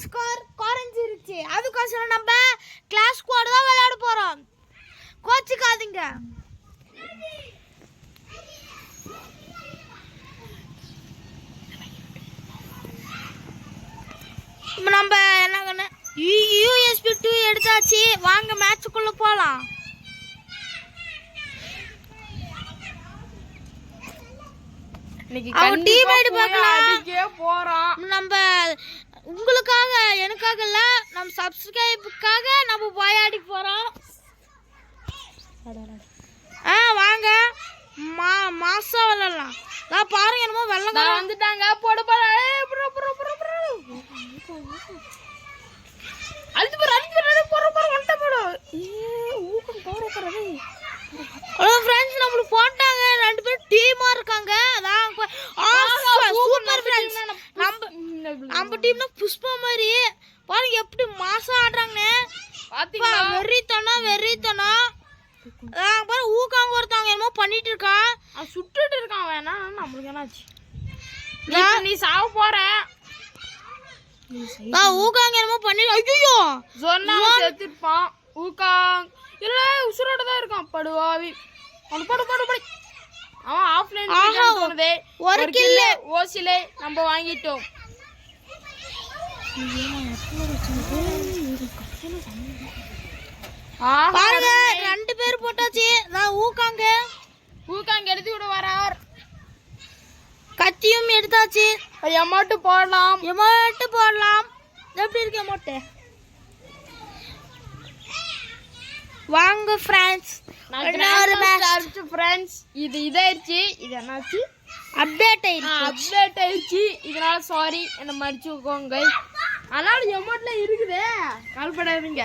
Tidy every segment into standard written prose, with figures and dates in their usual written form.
Score குறைஞ்சிருச்சு. அதுக்கோசரம் நம்ம கிளாஸ் ஸ்குவாட் தான் விளையாட போறோம். கோச்சுக்காதீங்க. இப்போ நம்ம என்ன யூஎஸ்பி 2 எடுத்தாச்சு. வாங்க மேட்சுக்குள்ள போலாம். நம்ம உங்களுக்காக எனக்காக இல்ல, நம்ம சப்ஸ்கிரைபுக்காக நம்ம விளையாடி போறோம். வாங்க மாசம் விளையாடலாம். பாருங்க என்னமோ வெள்ளம் வந்துட்டாங்க. போட ஹலோ ஃப்ரெண்ட்ஸ், நம்மளுக்கு போட்டாங்க. 2 பேரும் டீமா இருக்காங்க. அதான் சூப்பர் ஃப்ரெண்ட்ஸ். நம்ம டீம்னா புஷ்பா மாதிரி பாருங்க எப்படி மாசம் ஆடுறாங்கன்னு. பாத்தீங்களா? வெறித்தனம் பாரு. ஊக்காங்க ஒருத்தவங்க என்னமோ பண்ணிட்டு இருக்கான். சுட்டுட்டு இருக்கான். வேணா நம்மளுக்கு என்னாச்சு? நீ சாவ போற. ஊக்காங்க என்னமோ பண்ணி ஐயோ சொன்னா செத்துப்பான். ஊக்காங் இல்ல உசுரோட தான் இருக்கான். படுவாவி படு. அவன் ஆஃப்லைன் போனதே ஒரு கில்ல ஓசிலே நம்ம வாங்கிட்டோம். பாருங்க 2 பேர் போட்டாச்சு. நான் ஊக்காங்க எடுத்து விட வரார். கத்தியும் எடுத்தாச்சு. எமௌண்ட் போடலாம். எப்படி இருக்கு எமௌண்ட்? வாங்க ஃப்ரெண்ட்ஸ், இன்னொரு மேட்ச் ஃப்ரெண்ட்ஸ். இது இதாயிருச்சு. இது என்னாச்சு? அப்டேட் ஆயிருச்சு. இதனால சாரி, என்ன மன்னிச்சுக்கோங்க. ஆனாலும் எமௌண்ட்ல இருக்குதே, கவலைப்படாதீங்க.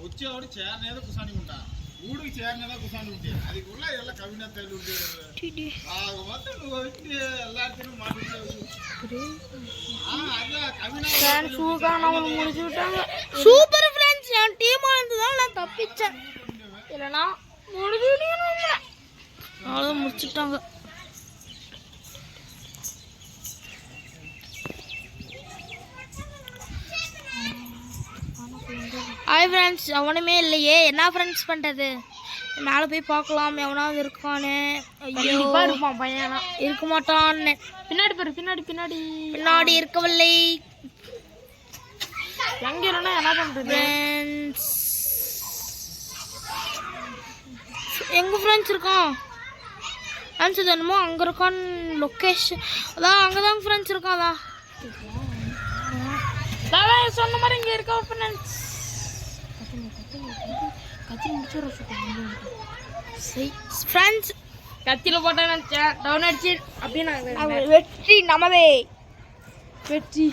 ఉచ్చేవాడు చేరనేదో కుసాని ఉంటా ఊడికి చేరనేదో కుసాని ఉంటే అది కూడా ಎಲ್ಲ ಕವಿನ ತೈಲು ఉంటే ಆಗ ಮತ್ತೆ ನೀವು ಎಲ್ಲಾರ್ತಿನೂ ಮಾಡಿರ್ತೀವಿ. அத கவினா ஃப்ரெண்ட்ஸ் சூகா நம்ம முடிச்சு விட்டாங்க. சூப்பர் ஃப்ரெண்ட்ஸ், என் டீம் வந்ததால நான் தப்பிச்சேன். இல்லனா முடிஞ்சிடுங்க. அவ்வளவு முடிச்சிட்டாங்க. ஹாய் ஃப்ரெண்ட்ஸ், எவனுமே இல்லையே. என்ன ஃப்ரெண்ட்ஸ் பண்ணுறது? மேலே போய் பார்க்கலாம் எவனாவது இருக்கானே. ஐயோ இருப்பான் பையனா. இருக்க மாட்டான்னு. பின்னாடி இருக்கவில்லை. எங்க இருந்தா என்ன பண்ணுறது ஃப்ரெண்ட்ஸ்? எங்க ஃப்ரெண்ட்ஸ் இருக்கான்? ஃப்ரெண்ட்ஸ் இது என்னமோ அங்கே இருக்கான்னு லொக்கேஷன். அதான் அங்கே தான் ஃப்ரெண்ட்ஸ் இருக்கான். அதான் சொன்ன மாதிரி இங்கே இருக்கா ஃப்ரெண்ட்ஸ். ஃப்ரெண்ட்ஸ் கத்தியில் போட்டேன் டவுன் அடிச்சு அப்படின்னு வெற்றி நமதே. வெற்றி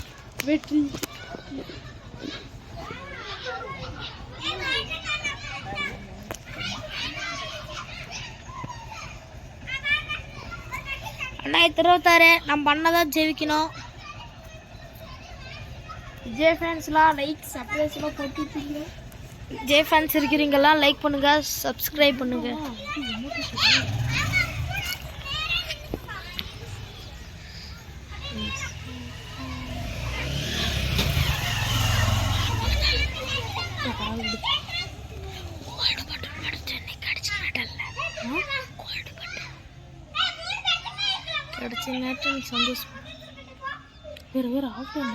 அண்ணா 26 நம்ம அண்ணாதான் ஜெயிக்கணும். ஜே ஃபேன்ஸ்லாம் லைக் சப்ஸ்கிரைப்லாம் போட்டுட்டீங்க. ஜே ஃபேன்ஸ் இருக்கிறீங்களா? லைக் பண்ணுங்க, சப்ஸ்கிரைப் பண்ணுங்க. சந்தோஷம். வேற ஆஃப்லைன்.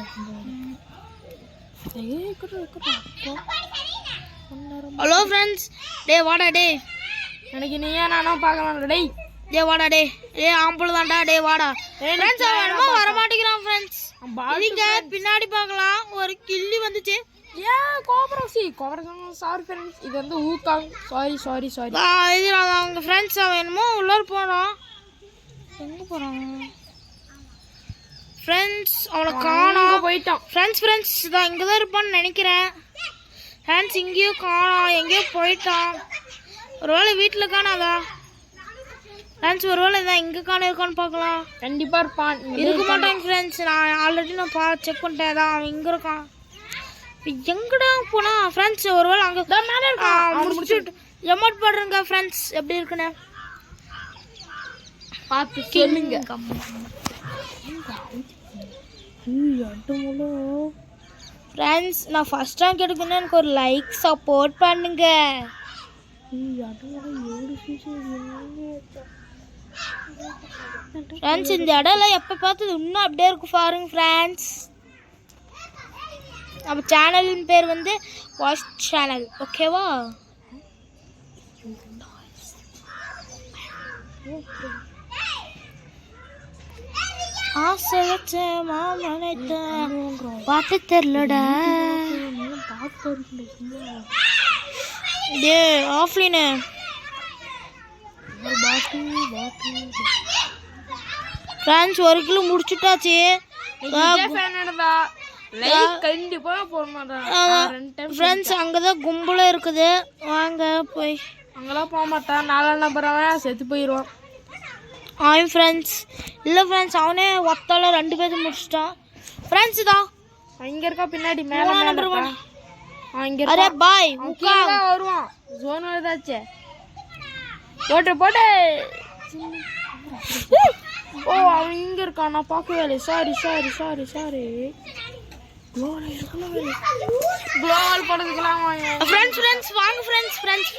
ஹலோ ஃப்ரெண்ட்ஸ், டே வாடா. டே எனக்கு நீயா நானும் பார்க்கலாம். டேய் டே வாடா. டே ஆம்பளை தான்டா. டே வாடா ஃப்ரெண்ட்ஸ். அவன் வர மாட்டேங்கிறான் ஃப்ரெண்ட்ஸ். நீங்க பின்னாடி பார்க்கலாம். ஒரு கிள்ளி வந்துச்சு. சாரி ஃப்ரெண்ட்ஸ், இது வந்து ஊக்காங். சாரி இது அவங்க ஃப்ரெண்ட்ஸ். அவன் என்னமோ உள்ளார போகிறான். எங்கே போகிறான் ஃப்ரெண்ட்ஸ்? அவனை காணோம், போயிட்டான். ஃப்ரெண்ட்ஸ் இதான் இங்கே தான் இருப்பான்னு நினைக்கிறேன். ஃப்ரெண்ட்ஸ் இங்கேயோ காணோம், எங்கேயோ போயிட்டான். ஒரு வேளை வீட்டில் காணாதா? ஃப்ரெண்ட்ஸ் ஒருவேளை இதான் இங்கே இருக்கான்னு பார்க்கலாம். கண்டிப்பா இருப்பான். இருக்க மாட்டாங்க ஃப்ரெண்ட்ஸ். நான் ஆல்ரெடி செக் பண்ணிட்டேன். தான் அவன் இங்கே இருக்கான். எங்கடா போனா ஃப்ரெண்ட்ஸ்? ஒருவேளை அங்கே மேலே இருக்கான். முடிச்சுட்டு எமோட் போடுறேங்க ஃப்ரெண்ட்ஸ். எப்படி இருக்குன்னு பார்த்து சொல்லுங்க. ஃப்ரெண்ட்ஸ் நான் ஃபர்ஸ்ட் ரேங்க் எடுக்கணும்னு எனக்கு ஒரு லைக் சப்போர்ட் பண்ணுங்க. ஃப்ரெண்ட்ஸ் இந்த இடம்லாம் எப்போ பார்த்தது இன்னும் அப்படியே இருக்கு பாருங்க ஃப்ரெண்ட்ஸ். நம்ம சேனலின் பேர் வந்து வாஷ் சேனல். ஓகேவா? ஆசை வச்ச மாமனைத்த பார்த்து தெரியலடா. டே ஆஃப்லைனு ஃப்ரெண்ட்ஸ் 1 கிலோ முடிச்சுட்டாச்சு. கண்டிப்பா போட மாட்டேன் ஃப்ரெண்ட்ஸ். அங்கதான் கும்பல இருக்குது. வாங்க போய் அங்கெல்லாம் போக மாட்டான். 4 நம்பர் செத்து போயிடுவான். ஆயும் ஃப்ரெண்ட்ஸ். இல்லை ஃப்ரெண்ட்ஸ் அவனே ஒத்தால 2 பேரும் முடிச்சிட்டான் ஃப்ரெண்ட்ஸ். தான் இங்க இருக்கா பின்னாடி மேல நம்பர் 1. இங்க அரே பாய் வருவான். ஜோன் ஏதாச்சு போட்டு போட்டு. ஓ அவன் இங்க இருக்கான். நான் பார்க்கவே இல்லை. Sorry sorry sorry sorry. குளோவல் போடுறதுக்கெல்லாம் ஃப்ரெண்ட்ஸ் ஃப்ரெண்ட்ஸ் வாங்க ஃப்ரெண்ட்ஸ். ஃப்ரெண்ட்ஸ்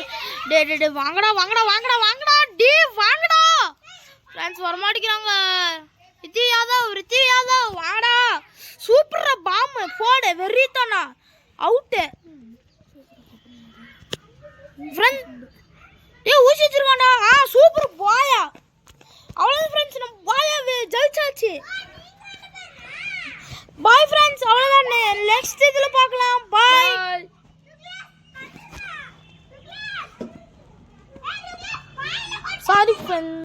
டே வாங்கடா வாங்கடா வாங்கடா வாங்கடா டே வாங்கடா. ஃப்ரெண்ட்ஸ் வரமாட்டேங்கிறாங்க. ரித்தி யாதவ் வாடா. சூப்பரா பாம் போடு. வெறித்தனா அவுட்டு ஃப்ரெண்ட். டே ஊசி வச்சிருக்கான்டா. சூப்பர் பாயா. அவ்வளவு ஃப்ரெண்ட்ஸ் நம்ம பாயா ஜெயிச்சாச்சு. Bye friends. அவ்வளவுதான். நெக்ஸ்ட் இதுல பார்க்கலாம். பாய். Sorry friends.